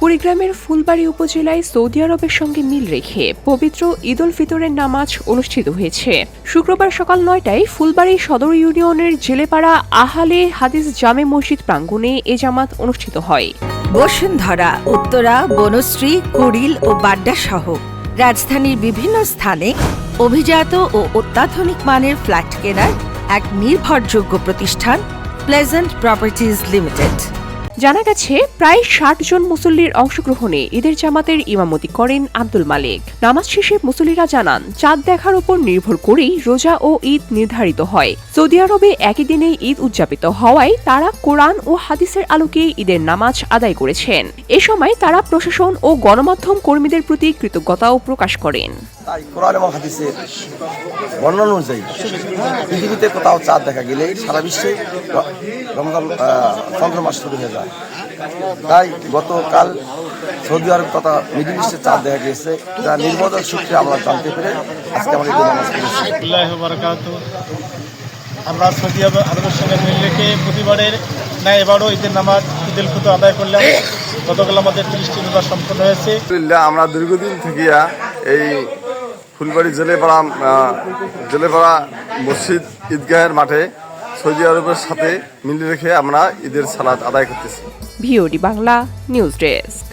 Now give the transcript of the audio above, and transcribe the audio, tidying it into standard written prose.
কুড়িগ্রামের ফুলবাড়ী উপজেলায় সৌদি আরবের সঙ্গে মিল রেখে পবিত্র ঈদ উল ফিতরের নামাজ অনুষ্ঠিত হয়েছে। শুক্রবার সকাল ৯টায় ফুলবাড়ী সদর ইউনিয়নের জেলেপাড়া আহলে হাদিস জামে মসজিদ প্রাঙ্গণে এ জামাত অনুষ্ঠিত হয়। বসুন্ধরা, উত্তরা, বনশ্রী, কুড়িল ও বাড্ডা সহ রাজধানীর বিভিন্ন স্থানে অভিজাত ও অত্যাধুনিক মানের ফ্ল্যাট কেনার এক নির্ভরযোগ্য প্রতিষ্ঠান প্লেজেন্ট প্রপার্টিজ লিমিটেড। জানা গেছে, প্রায় ৬০ জন মুসল্লির অংশগ্রহণে ঈদের জামাতের ইমামতি করেন আব্দুল মালিক। নামাজ শেষে মুসল্লিরা জানান, চাঁদ দেখার উপর নির্ভর করেই রোজা ও ঈদ নির্ধারিত হয়। সৌদি আরবে একই দিনে ঈদ উদযাপিত হওয়ায় তারা কোরআন ও হাদিসের আলোকে ঈদের নামাজ আদায় করেছেন। এ সময় তারা প্রশাসন ও গণমাধ্যম কর্মীদের প্রতি কৃতজ্ঞতাও প্রকাশ করেন। তাই কোরআন এবং হাদিসের বর্ণনা অনুযায়ী পৃথিবীতে কোথাও চাঁদ দেখা গেলে সারা বিশ্বে রমজান চন্দ্র মাস শুরু হয়ে যায়। তাই গতকাল সৌদি আরব তথা মিডল ইস্টে চাঁদ দেখা গিয়েছে, যা নির্ভরযোগ্য সূত্রে আমরা জানতে পেরে আজকে আমরা ঈদের নামাজ পড়েছি। আমরা সৌদি আরবের সঙ্গে মিল রেখে প্রতিবারের ন্যায় এবারও ঈদের নামাজ ঈদ উল ফিতর আদায় করলাম। গতকাল আমাদের 30টি রোজা সম্পন্ন হয়েছে। আমরা দীর্ঘদিন থেকে এই ফুলবাড়ী জেলেপাড়া মসজিদ ঈদগাহের মাঠে সৌদি আরবের সাথে মিল রেখে আমরা ঈদের সালাত আদায় করতেছি। VOD Bangla news desk.